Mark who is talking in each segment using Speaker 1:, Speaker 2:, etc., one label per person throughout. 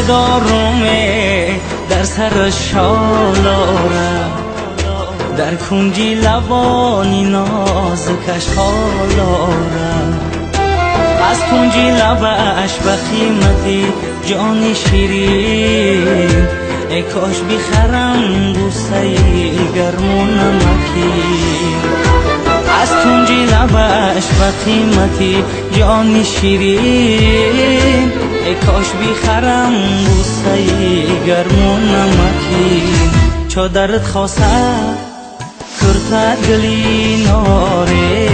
Speaker 1: دارمه در سر شالارم، در کنجی لبانی نازکش حالارم. از کنجی لبش به قیمتی جان شیرین، ای کاش بخرم بوسه گرم و نمکین. از کنجی لبش به قیمتی جان شیرین، ای کاش بخرم بوسه گرم و نمکین. چو درت خواستم کرد گلی ناره،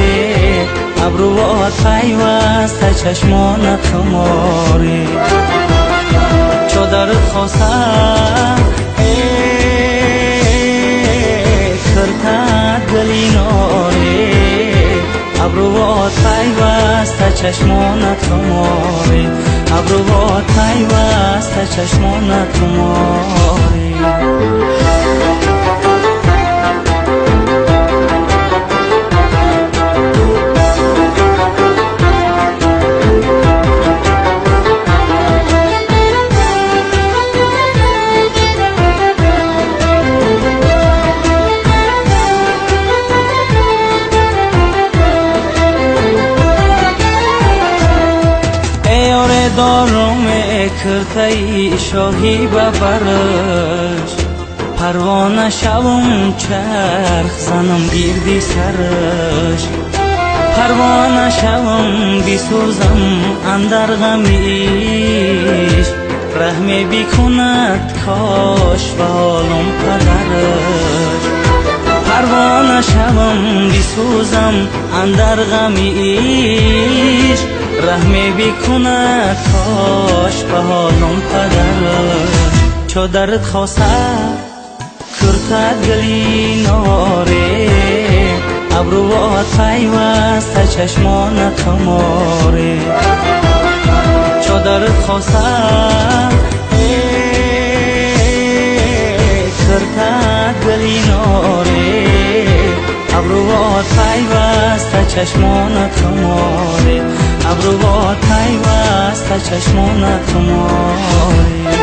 Speaker 1: ابروات پیوسته چشمان خماره. چو درت خواستم کرد گلی ناره، ابروات پیوسته چشمان خماره. ابروات پیوسته چشمان خماره. دارم کرتای شاهی ببرش، پروانه شوم چرخ زنم گیردی سرش. پروانه شوم بسوزم اندر غمیش، رحم بکند کاش به حالم پدرش. پروانه شوم بسوزم اندر غمیش، رحم بکند کاش به حالم پدرش. چو درت خواستم کرد گلی ناره، ابروات پیوسته چشمان خماره. چو درت خواستم کرد گلی ناره، ابروات پیوسته چشمان خماره. ابروات پیوسته چشمان خماره.